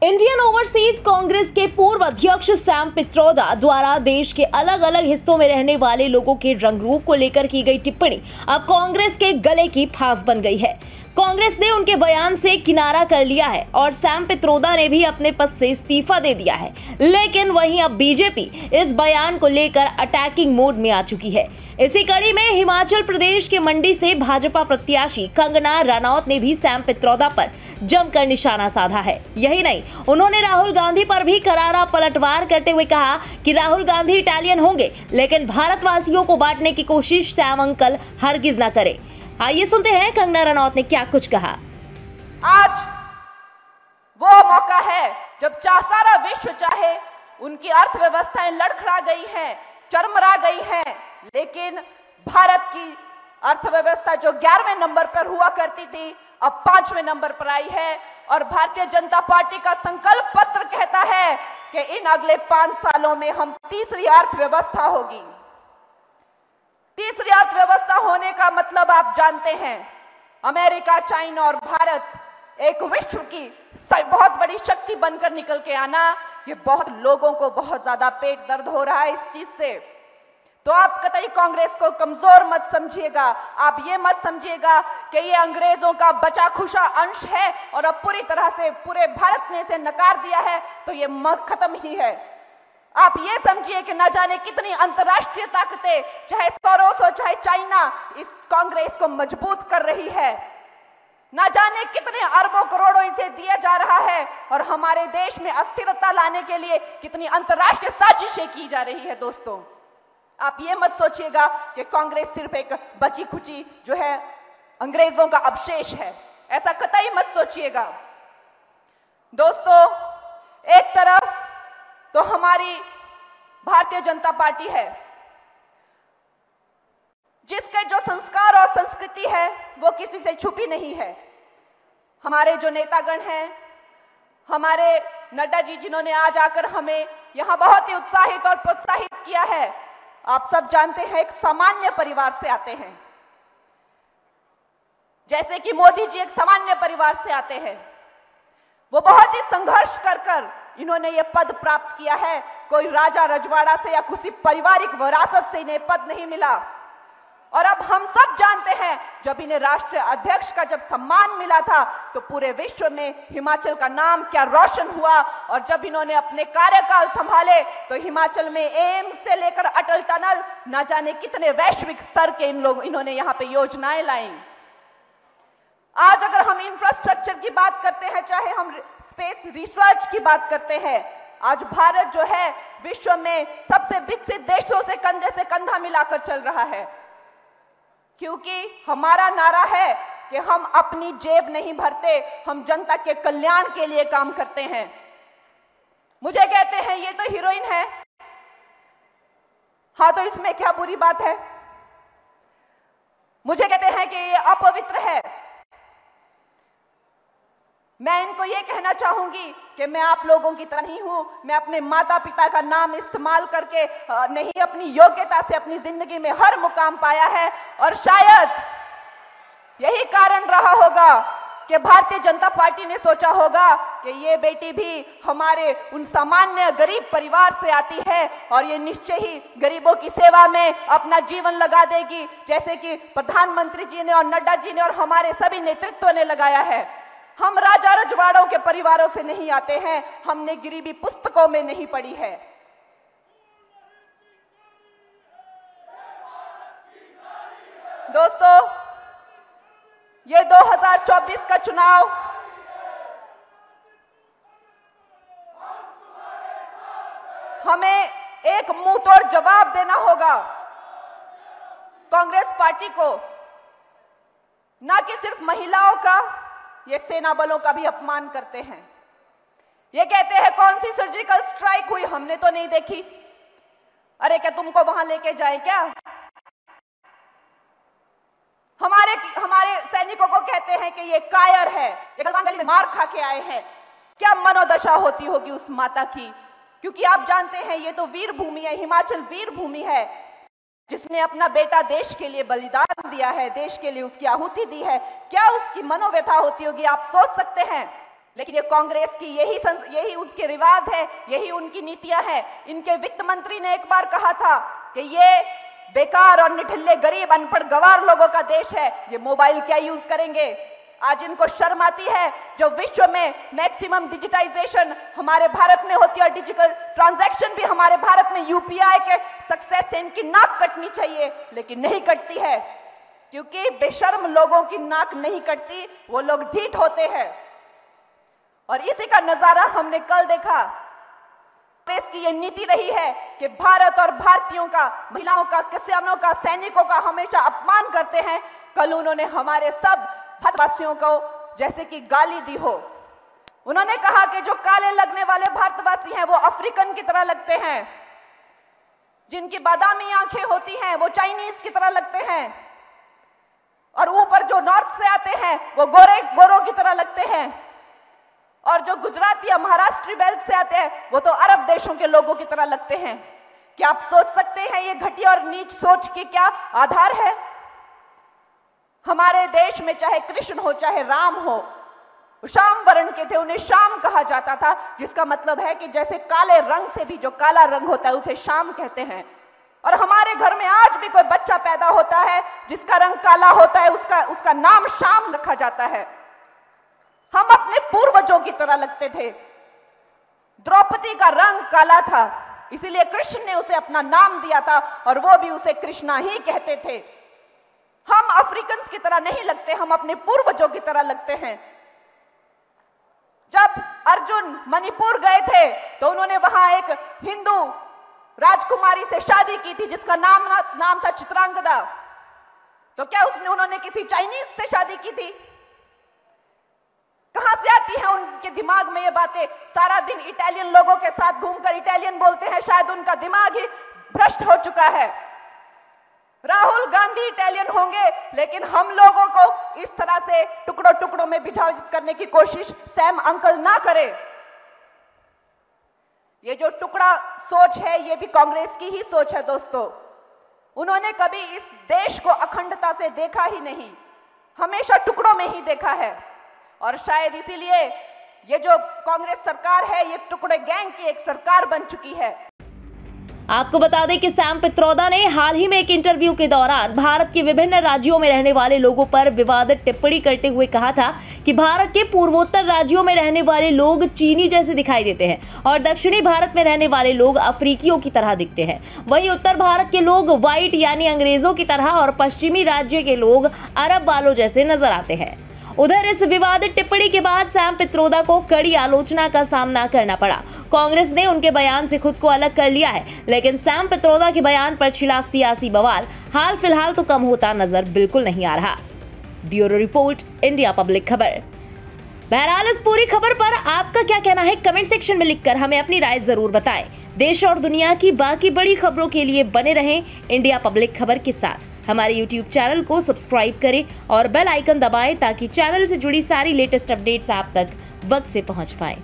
Indian overseas Congress के पूर्व अध्यक्ष सैम पित्रोदा द्वारा देश के अलग अलग हिस्सों में रहने वाले लोगों के रंग रूप को लेकर की गई टिप्पणी अब कांग्रेस के गले की फांस बन गई है। कांग्रेस ने उनके बयान से किनारा कर लिया है और सैम पित्रोदा ने भी अपने पद से इस्तीफा दे दिया है। लेकिन वहीं अब बीजेपी इस बयान को लेकर अटैकिंग मोड में आ चुकी है। इसी कड़ी में हिमाचल प्रदेश के मंडी से भाजपा प्रत्याशी कंगना रनौत ने भी सैम पित्रोदा पर जमकर निशाना साधा है। यही नहीं, उन्होंने राहुल गांधी पर भी करारा पलटवार करते हुए कहा कि राहुल गांधी इटालियन होंगे, लेकिन भारतवासियों को बांटने की कोशिश सैम अंकल हरगिज ना करें। आइए सुनते हैं कंगना रनौत ने क्या कुछ कहा। आज वो मौका है जब सारा विश्व चाहे, उनकी अर्थव्यवस्थाएं लड़खड़ा गई हैं, चरमरा गई हैं, लेकिन भारत की अर्थव्यवस्था जो 11वें नंबर पर हुआ करती थी अब 5वें नंबर पर आई है। और भारतीय जनता पार्टी का संकल्प पत्र कहता है कि इन अगले 5 सालों में हम तीसरी अर्थव्यवस्था होगी। तीसरी अर्थव्यवस्था होने का मतलब आप जानते हैं, अमेरिका, चाइना और भारत एक विश्व की बहुत बड़ी शक्ति बनकर निकल के आना। ये बहुत लोगों को बहुत ज्यादा पेट दर्द हो रहा है इस चीज से। तो आप कतई कांग्रेस को कमजोर मत समझिएगा। आप ये मत समझिएगा कि ये अंग्रेजों का बचा खुशा अंश है और अब पूरी तरह से पूरे भारत ने इसे नकार दिया है तो ये खत्म ही है। आप ये समझिए कि न जाने कितनी अंतर्राष्ट्रीय ताकतें, चाहे सोरोस हो चाहे चाइना, इस कांग्रेस को मजबूत कर रही है। न जाने कितने अरबों करोड़ों इसे दिया जा रहा है और हमारे देश में अस्थिरता लाने के लिए कितनी अंतर्राष्ट्रीय साजिशें की जा रही है। दोस्तों, आप ये मत सोचिएगा कि कांग्रेस सिर्फ एक बची खुची जो है अंग्रेजों का अवशेष है, ऐसा कतई मत सोचिएगा। दोस्तों, एक तरफ तो हमारी भारतीय जनता पार्टी है जिसके जो संस्कार और संस्कृति है वो किसी से छुपी नहीं है। हमारे जो नेतागण हैं, हमारे नड्डा जी जिन्होंने आज आकर हमें यहाँ बहुत ही उत्साहित और प्रोत्साहित किया है, आप सब जानते हैं एक सामान्य परिवार से आते हैं। जैसे कि मोदी जी एक सामान्य परिवार से आते हैं, वो बहुत ही संघर्ष कर इन्होंने ये पद प्राप्त किया है। कोई राजा रजवाड़ा से या किसी पारिवारिक विरासत से इन्हें पद नहीं मिला। और अब हम सब जानते हैं जब इन्हें राष्ट्रीय अध्यक्ष का जब सम्मान मिला था तो पूरे विश्व में हिमाचल का नाम क्या रोशन हुआ। और जब इन्होंने अपने कार्यकाल संभाले तो हिमाचल में एम्स से लेकर अटल टनल, न जाने कितने वैश्विक स्तर के इन्होंने यहाँ पे योजनाएं लाई। आज अगर हम इंफ्रास्ट्रक्चर की बात करते हैं, चाहे हम स्पेस रिसर्च की बात करते हैं, आज भारत जो है विश्व में सबसे विकसित देशों से कंधे से कंधा मिलाकर चल रहा है, क्योंकि हमारा नारा है कि हम अपनी जेब नहीं भरते, हम जनता के कल्याण के लिए काम करते हैं। मुझे कहते हैं ये तो हीरोइन है, हाँ तो इसमें क्या बुरी बात है। मुझे कहते हैं कि ये अपवित्र है। मैं इनको ये कहना चाहूंगी कि मैं आप लोगों की तरह नहीं हूं। मैं अपने माता पिता का नाम इस्तेमाल करके नहीं, अपनी योग्यता से अपनी जिंदगी में हर मुकाम पाया है। और शायद यही कारण रहा होगा कि भारतीय जनता पार्टी ने सोचा होगा कि ये बेटी भी हमारे उन सामान्य गरीब परिवार से आती है और ये निश्चय ही गरीबों की सेवा में अपना जीवन लगा देगी, जैसे कि प्रधानमंत्री जी ने और नड्डा जी ने और हमारे सभी नेतृत्व ने लगाया है। हम राजा रजवाड़ों के परिवारों से नहीं आते हैं, हमने गरीबी पुस्तकों में नहीं पढ़ी है। दोस्तों, ये 2024 का चुनाव हमें एक मुंहतोड़ जवाब देना होगा कांग्रेस पार्टी को। ना कि सिर्फ महिलाओं का, ये सेना बलों का भी अपमान करते हैं। ये कहते हैं कौन सी सर्जिकल स्ट्राइक हुई, हमने तो नहीं देखी। अरे क्या तुमको वहां लेके जाए क्या? हमारे सैनिकों को कहते हैं कि ये कायर है, ये गलवान गली में मार खा के आए हैं। क्या मनोदशा होती होगी उस माता की, क्योंकि आप जानते हैं ये तो वीर भूमि है, हिमाचल वीर भूमि है, जिसने अपना बेटा देश के लिए बलिदान दिया है, देश के लिए उसकी आहुति दी है। क्या उसकी मनोव्यथा होती होगी, आप सोच सकते हैं। लेकिन ये कांग्रेस की यही उसके रिवाज है, यही उनकी नीतियां हैं। इनके वित्त मंत्री ने एक बार कहा था कि ये बेकार और निठल्ले गरीब अनपढ़ गंवार लोगों का देश है, ये मोबाइल क्या यूज करेंगे। आज इनको शर्म आती है जो विश्व में मैक्सिमम डिजिटाइजेशन हमारे भारत में होती है और डिजिटल ट्रांजैक्शन भी हमारे भारत में यूपीआई के सक्सेस से इनकी नाक कटनी चाहिए, लेकिन नहीं कटती है, क्योंकि बेशर्म लोगों की नाक नहीं कटती, वो लोग ढीठ होते हैं। और इसी का नजारा हमने कल देखा। कांग्रेस की ये नीति रही है कि भारत और भारतीयों का, महिलाओं का, किसानों का, सैनिकों का हमेशा अपमान करते हैं। कल उन्होंने हमारे सब भारतवासियों को जैसे कि गाली दी हो। उन्होंने कहा कि जो काले लगने वाले भारतवासी हैं वो अफ्रीकन की तरह लगते हैं, जिनकी बादामी आंखें होती हैं वो चाइनीज की तरह लगते हैं, और ऊपर जो नॉर्थ से आते हैं वो गोरों की तरह लगते हैं, और जो गुजराती या महाराष्ट्री बेल्ट से आते हैं वो तो अरब देशों के लोगों की तरह लगते हैं। क्या आप सोच सकते हैं ये घटिया और नीच सोच के क्या आधार है? हमारे देश में चाहे कृष्ण हो चाहे राम हो, श्याम वर्ण के थे, उन्हें श्याम कहा जाता था, जिसका मतलब है कि जैसे काले रंग से भी जो काला रंग होता है उसे श्याम कहते हैं। और हमारे घर में आज भी कोई बच्चा पैदा होता है जिसका रंग काला होता है, उसका नाम श्याम रखा जाता है। हम अपने पूर्वजों की तरह लगते थे। द्रौपदी का रंग काला था, इसीलिए कृष्ण ने उसे अपना नाम दिया था और वो भी उसे कृष्णा ही कहते थे। हम अफ्रीकन की तरह नहीं लगते, हम अपने पूर्वजों की तरह लगते हैं। जब अर्जुन मणिपुर गए थे तो उन्होंने वहां एक हिंदू राजकुमारी से शादी की थी जिसका नाम था चित्रांगदा। तो क्या उन्होंने किसी चाइनीज से शादी की थी? कहां से आती हैं उनके दिमाग में ये बातें? सारा दिन इटालियन लोगों के साथ घूमकर इटालियन बोलते हैं, शायद उनका दिमाग ही भ्रष्ट हो चुका है। राहुल गांधी इटालियन होंगे, लेकिन हम लोगों को इस तरह से टुकड़ों टुकड़ों में विभाजित करने की कोशिश सैम अंकल ना करें। ये जो टुकड़ा सोच है ये भी कांग्रेस की ही सोच है दोस्तों। उन्होंने कभी इस देश को अखंडता से देखा ही नहीं, हमेशा टुकड़ों में ही देखा है। और शायद इसीलिए ये जो कांग्रेस सरकार है ये टुकड़े गैंग की एक सरकार बन चुकी है। आपको बता दें कि सैम पित्रोदा ने हाल ही में एक इंटरव्यू के दौरान भारत के विभिन्न राज्यों में रहने वाले लोगों पर विवादित टिप्पणी करते हुए कहा था कि भारत के पूर्वोत्तर राज्यों में रहने वाले लोग चीनी जैसे दिखाई देते हैं और दक्षिणी भारत में रहने वाले लोग अफ्रीकियों की तरह दिखते हैं। वहीं उत्तर भारत के लोग व्हाइट यानी अंग्रेजों की तरह और पश्चिमी राज्य के लोग अरब वालों जैसे नजर आते हैं। उधर इस विवादित टिप्पणी के बाद सैम पित्रोदा को कड़ी आलोचना का सामना करना पड़ा। कांग्रेस ने उनके बयान से खुद को अलग कर लिया है, लेकिन सैम पित्रोदा के बयान पर छिड़ा सियासी बवाल हाल फिलहाल तो कम होता नजर बिल्कुल नहीं आ रहा। ब्यूरो रिपोर्ट, इंडिया पब्लिक खबर। बहरहाल इस पूरी खबर पर आपका क्या कहना है कमेंट सेक्शन में लिखकर हमें अपनी राय जरूर बताएं। देश और दुनिया की बाकी बड़ी खबरों के लिए बने रहें इंडिया पब्लिक खबर के साथ। हमारे YouTube चैनल को सब्सक्राइब करें और बेल आइकन दबाएं ताकि चैनल से जुड़ी सारी लेटेस्ट अपडेट्स आप तक वक्त से पहुंच पाएं।